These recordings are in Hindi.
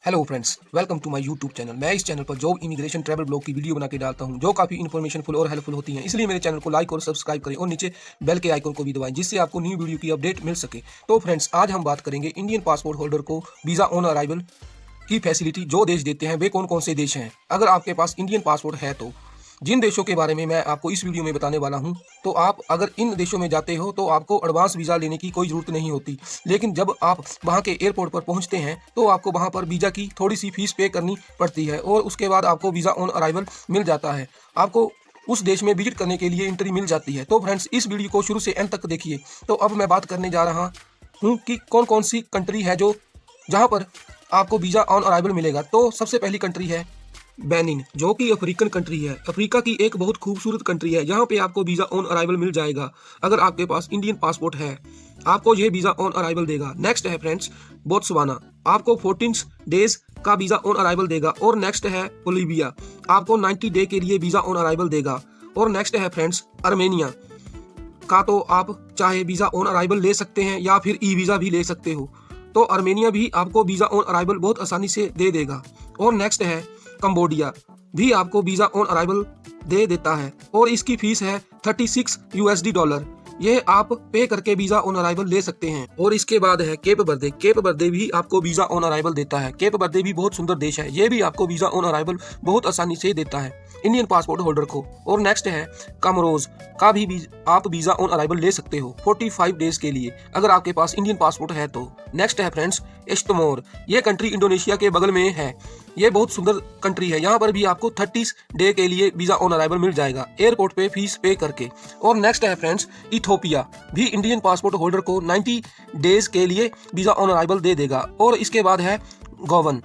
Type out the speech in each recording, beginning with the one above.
Hello friends, welcome to my YouTube channel. मैं इस चैनल पर जॉब, इमिग्रेशन, ट्रैवल ब्लॉग की वीडियो बना के डालता हूं जो काफ़ी इन्फॉर्मेशनफुल और हेल्पफुल होती हैं। इसलिए मेरे चैनल को लाइक और सब्सक्राइब करें और नीचे बेल के आइकन को भी दबाएं जिससे आपको न्यू वीडियो की अपडेट मिल सके। तो फ्रेंड्स, आज हम बात करेंगे इंडियन पासपोर्ट होल्डर को वीज़ा ऑन अराइवल की फैसिलिटी जो देश देते हैं वे कौन कौन से देश हैं। अगर आपके पास इंडियन पासपोर्ट है तो जिन देशों के बारे में मैं आपको इस वीडियो में बताने वाला हूं, तो आप अगर इन देशों में जाते हो तो आपको एडवांस वीज़ा लेने की कोई ज़रूरत नहीं होती। लेकिन जब आप वहां के एयरपोर्ट पर पहुंचते हैं तो आपको वहां पर वीज़ा की थोड़ी सी फीस पे करनी पड़ती है और उसके बाद आपको वीज़ा ऑन अराइवल मिल जाता है। आपको उस देश में विजिट करने के लिए एंट्री मिल जाती है। तो फ्रेंड्स, इस वीडियो को शुरू से एंड तक देखिए। तो अब मैं बात करने जा रहा हूँ कि कौन कौन सी कंट्री है जहाँ पर आपको वीज़ा ऑन अराइवल मिलेगा। तो सबसे पहली कंट्री है बेनिन, जो कि अफ्रीकन कंट्री है। अफ्रीका की एक बहुत खूबसूरत कंट्री है। यहाँ पे आपको वीज़ा ऑन अराइवल मिल जाएगा। अगर आपके पास इंडियन पासपोर्ट है आपको यह वीज़ा ऑन अराइवल देगा। नेक्स्ट है फ्रेंड्स बोत्सवाना, आपको 14 डेज का वीज़ा ऑन अराइवल देगा। और नेक्स्ट है बोलिविया, आपको 90 डे के लिए वीज़ा ऑन अराइवल देगा। और नेक्स्ट है फ्रेंड्स आर्मेनिया का, तो आप चाहे वीज़ा ऑन अराइवल ले सकते हैं या फिर ई वीज़ा भी ले सकते हो। तो आर्मेनिया भी आपको वीज़ा ऑन अराइवल बहुत आसानी से दे देगा। और नेक्स्ट है कंबोडिया, भी आपको वीज़ा ऑन अराइवल दे देता है और इसकी फीस है $36। यह आप पे करके वीज़ा ऑन अराइवल ले सकते हैं। और इसके बाद है केप वर्दे। केप वर्दे भी आपको वीज़ा ऑन अराइवल देता है। केप वर्दे भी बहुत सुंदर देश है। ये भी आपको वीज़ा ऑन अराइवल बहुत आसानी से देता है इंडियन पासपोर्ट होल्डर को। और नेक्स्ट है कमरोज का भी आप वीज़ा ऑन अराइवल ले सकते हो 45 डेज के लिए अगर आपके पास इंडियन पासपोर्ट है तो। नेक्स्ट है फ्रेंड्स एस्टमोर, ये कंट्री इंडोनेशिया के बगल में है। ये बहुत सुंदर कंट्री है। यहाँ पर भी आपको 30 डे के लिए वीज़ा ऑन अराइवल मिल जाएगा एयरपोर्ट पे फीस पे करके। और नेक्स्ट है फ्रेंड्स इथोपिया, भी इंडियन पासपोर्ट होल्डर को 90 डेज के लिए वीज़ा ऑन अराइवल दे देगा। और इसके बाद है गोवन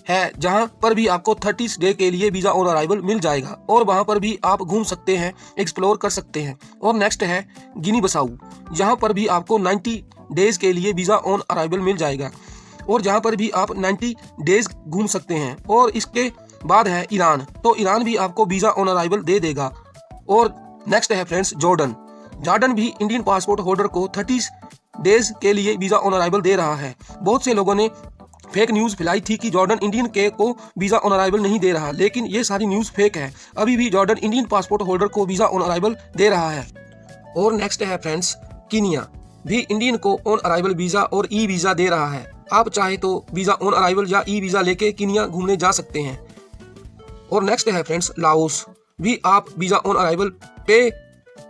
है, जहां पर भी आपको 30 डे के लिए वीज़ा ऑन अराइवल मिल जाएगा और वहां पर भी आप घूम सकते हैं, एक्सप्लोर कर सकते हैं। और नेक्स्ट है गिनी बसाऊ, जहां पर भी आपको 90 डेज के लिए वीज़ा ऑन अराइवल मिल जाएगा और जहां पर भी आप 90 डेज घूम सकते हैं। और इसके बाद है ईरान, तो ईरान भी आपको वीज़ा ऑन अराइवल दे देगा। और नेक्स्ट है फ्रेंड्स जॉर्डन। जॉर्डन भी इंडियन पासपोर्ट होल्डर को 30 डेज के लिए वीज़ा ऑन अराइवल दे रहा है। बहुत से लोगों ने फेक न्यूज़ फैलाई थी कि जॉर्डन इंडियन के को वीज़ा ऑन अराइवल नहीं दे रहा, लेकिन ये सारी न्यूज़ फेक है। अभी भी जॉर्डन इंडियन पासपोर्ट होल्डर को वीज़ा ऑन अराइवल दे रहा है। और नेक्स्ट है फ्रेंड्स कीनिया, भी इंडियन को ऑन अराइवल वीज़ा और ई वीज़ा दे रहा है। आप चाहे तो वीज़ा ऑन अराइवल या ई वीज़ा लेके कीनिया घूमने जा सकते हैं। और नेक्स्ट है फ्रेंड्स लाओस, भी आप वीज़ा ऑन अराइवल पे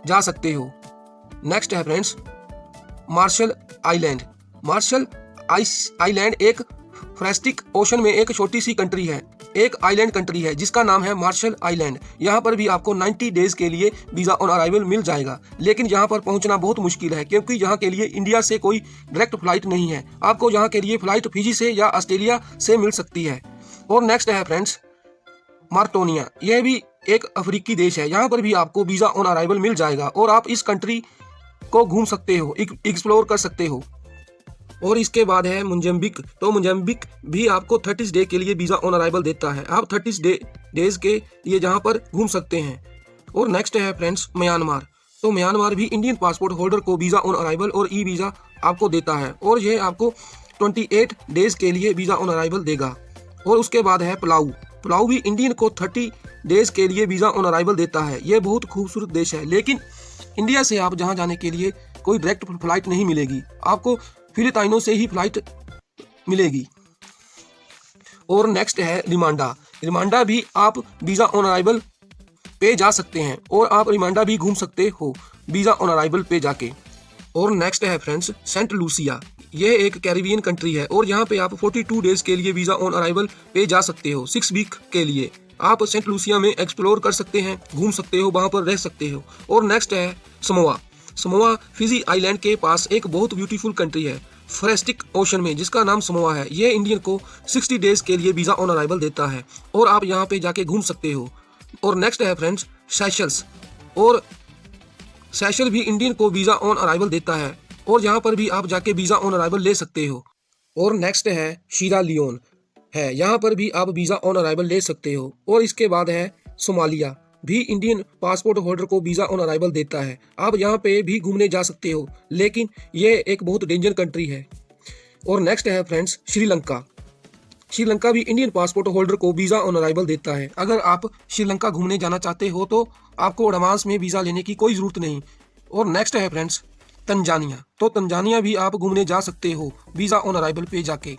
जा सकते हो। नेक्स्ट है friends Marshall Island. Marshall Island एक पैसिफिक ओशन में एक छोटी सी कंट्री है, एक आइलैंड कंट्री है जिसका नाम है मार्शल आइलैंड। यहाँ पर भी आपको 90 डेज के लिए वीज़ा ऑन अराइवल मिल जाएगा। लेकिन यहाँ पर पहुँचना बहुत मुश्किल है क्योंकि यहाँ के लिए इंडिया से कोई डायरेक्ट फ्लाइट नहीं है। आपको यहाँ के लिए फ्लाइट फिजी से या ऑस्ट्रेलिया से मिल सकती है। और नेक्स्ट है फ्रेंड्स मार्टोनिया, यह भी एक अफ्रीकी देश है। यहाँ पर भी आपको वीज़ा ऑन अराइवल मिल जाएगा और आप इस कंट्री को घूम सकते हो, एक्सप्लोर कर सकते हो। और इसके बाद है मोजाम्बिक, तो मोजाम्बिक भी आपको 30 डे के लिए वीज़ा ऑन अराइवल देता है। आप 30 डेज के लिए जहां पर घूम सकते हैं। और नेक्स्ट है फ्रेंड्स म्यांमार, तो म्यांमार भी इंडियन पासपोर्ट होल्डर को वीज़ा ऑन अराइवल और ई वीज़ा आपको देता है और यह आपको 28 डेज के लिए वीज़ा ऑन अराइवल देगा। और उसके बाद है पलाऊ, पलाऊ भी इंडियन को 30 डेज के लिए वीज़ा ऑन अराइवल देता है। यह बहुत खूबसूरत देश है, लेकिन इंडिया से आप जहाँ जाने के लिए कोई डायरेक्ट फ्लाइट नहीं मिलेगी, आपको फिलिपाइनों से ही फ्लाइट मिलेगी। और नेक्स्ट है रिमांडा। रिमांडा भी आप वीज़ा ऑन अराइवल पे जा सकते हैं और आप रिमांडा भी घूम सकते हो वीज़ा ऑन अराइवल पे जाके। और नेक्स्ट है फ्रेंड्स सेंट लूसिया, यह एक कैरिबियन कंट्री है और यहाँ पे आप 42 डेज के लिए वीज़ा ऑन अराइवल पे जा सकते हो। 6 वीक के लिए आप सेंट लूसिया में एक्सप्लोर कर सकते हैं, घूम सकते हो, वहाँ पर रह सकते हो। और नेक्स्ट है समोआ। समोआ फिजी आइलैंड के पास एक बहुत ब्यूटीफुल कंट्री है पैसिफिक ओशन में जिसका नाम समोआ है। यह इंडियन को 60 डेज के लिए वीज़ा ऑन अराइवल देता है और आप यहाँ पे जाके घूम सकते हो। और नेक्स्ट है फ्रेंड्स सेशल्स, और सेशल भी इंडियन को वीज़ा ऑन अराइवल देता है और यहाँ पर भी आप जाके वीज़ा ऑन अराइवल ले सकते हो। और नेक्स्ट है शीरा लियोन है, यहाँ पर भी आप वीज़ा ऑन अराइवल ले सकते हो। और इसके बाद है सोमालिया, भी इंडियन पासपोर्ट होल्डर को वीज़ा ऑन अराइवल देता है। आप यहाँ पे भी घूमने जा सकते हो, लेकिन ये एक बहुत डेंजर कंट्री है। और नेक्स्ट है फ्रेंड्स श्रीलंका, श्रीलंका भी इंडियन पासपोर्ट होल्डर को वीज़ा ऑन अराइवल देता है। अगर आप श्रीलंका घूमने जाना चाहते हो तो आपको एडवांस में वीज़ा लेने की कोई ज़रूरत नहीं। और नेक्स्ट है फ्रेंड्स तंजानिया। तो तंजानिया भी आप घूमने जा सकते हो वीज़ा ऑन अराइवल पे जाके।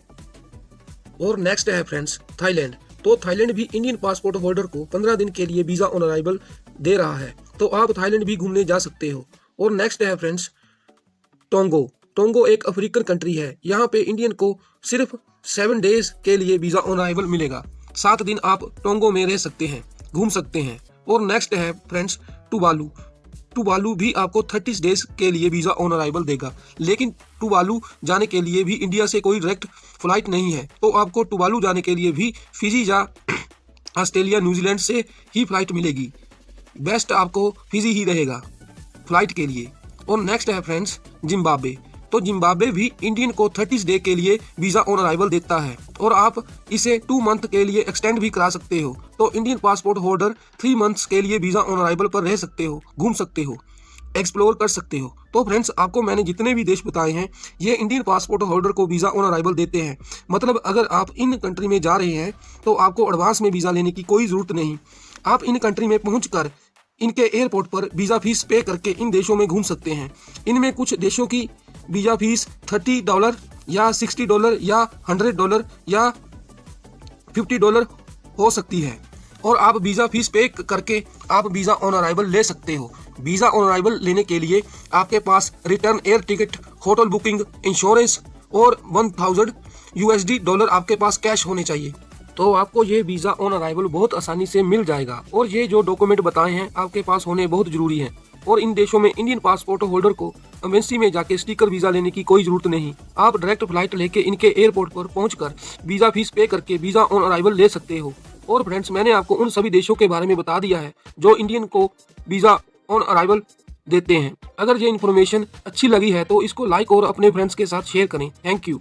और नेक्स्ट है फ्रेंड्स थाईलैंड। तो थाईलैंड भी इंडियन पासपोर्ट होल्डर को 15 दिन के लिए वीज़ा ऑन अराइवल दे रहा है, तो आप थाईलैंड भी घूमने जा सकते हो। और नेक्स्ट है फ्रेंड्स टोंगो। टोंगो एक अफ्रीकन कंट्री है। यहाँ पे इंडियन को सिर्फ 7 डेज के लिए वीज़ा ऑन अराइवल मिलेगा। 7 दिन आप टोंगो में रह सकते हैं, घूम सकते हैं। और नेक्स्ट है फ्रेंड्स टुवालू। टुवालू भी आपको 30 डेज के लिए वीज़ा ऑन अराइवल देगा, लेकिन टुवालू जाने के लिए भी इंडिया से कोई डायरेक्ट फ्लाइट नहीं है, तो आपको टुवालू जाने के लिए भी फिजी या ऑस्ट्रेलिया न्यूजीलैंड से ही फ्लाइट मिलेगी। बेस्ट आपको फिजी ही रहेगा फ्लाइट के लिए। और नेक्स्ट है फ्रेंड्स जिम्बाब्वे। तो जिम्बाब्वे भी इंडियन को 30 डे के लिए वीज़ा ऑन अराइवल देता है, और आप इसे 2 मंथ के लिए एक्सटेंड भी करा सकते हो। तो इंडियन पासपोर्ट होल्डर 3 मंथ्स के लिए वीज़ा ऑन अराइवल पर रह सकते हो, घूम सकते हो, एक्सप्लोर कर सकते हो। तो फ्रेंड्स आपको मैंने जितने भी देश बताए हैं ये इंडियन पासपोर्ट होल्डर को वीज़ा ऑन अराइवल देते हैं। मतलब अगर आप इन कंट्री में जा रहे हैं तो आपको एडवांस में वीज़ा लेने की कोई ज़रूरत नहीं। आप इन कंट्री में पहुँच इनके एयरपोर्ट पर वीज़ा फीस पे करके इन देशों में घूम सकते हैं। इनमें कुछ देशों की वीज़ा फीस $30 या $60 या $100 या $50 हो सकती है, और आप वीज़ा फीस पे करके आप वीज़ा ऑन अराइवल ले सकते हो। वीज़ा ऑन अराइवल लेने के लिए आपके पास return air ticket, hotel booking, insurance और $1000 आपके पास कैश होने चाहिए। तो आपको ये वीज़ा ऑन अराइवल बहुत आसानी से मिल जाएगा। और ये जो डॉक्यूमेंट बताए हैं आपके पास होने बहुत ज़रूरी हैं। और इन देशों में इंडियन पासपोर्ट होल्डर को एम्बेसी में जाके स्टिकर वीज़ा लेने की कोई ज़रूरत नहीं। आप डायरेक्ट फ्लाइट लेके इनके एयरपोर्ट पर पहुंचकर वीज़ा फीस पे करके वीज़ा ऑन अराइवल ले सकते हो। और फ्रेंड्स मैंने आपको उन सभी देशों के बारे में बता दिया है जो इंडियन को वीज़ा ऑन अराइवल देते हैं। अगर ये इन्फॉर्मेशन अच्छी लगी है तो इसको लाइक और अपने फ्रेंड्स के साथ शेयर करें। Thank you.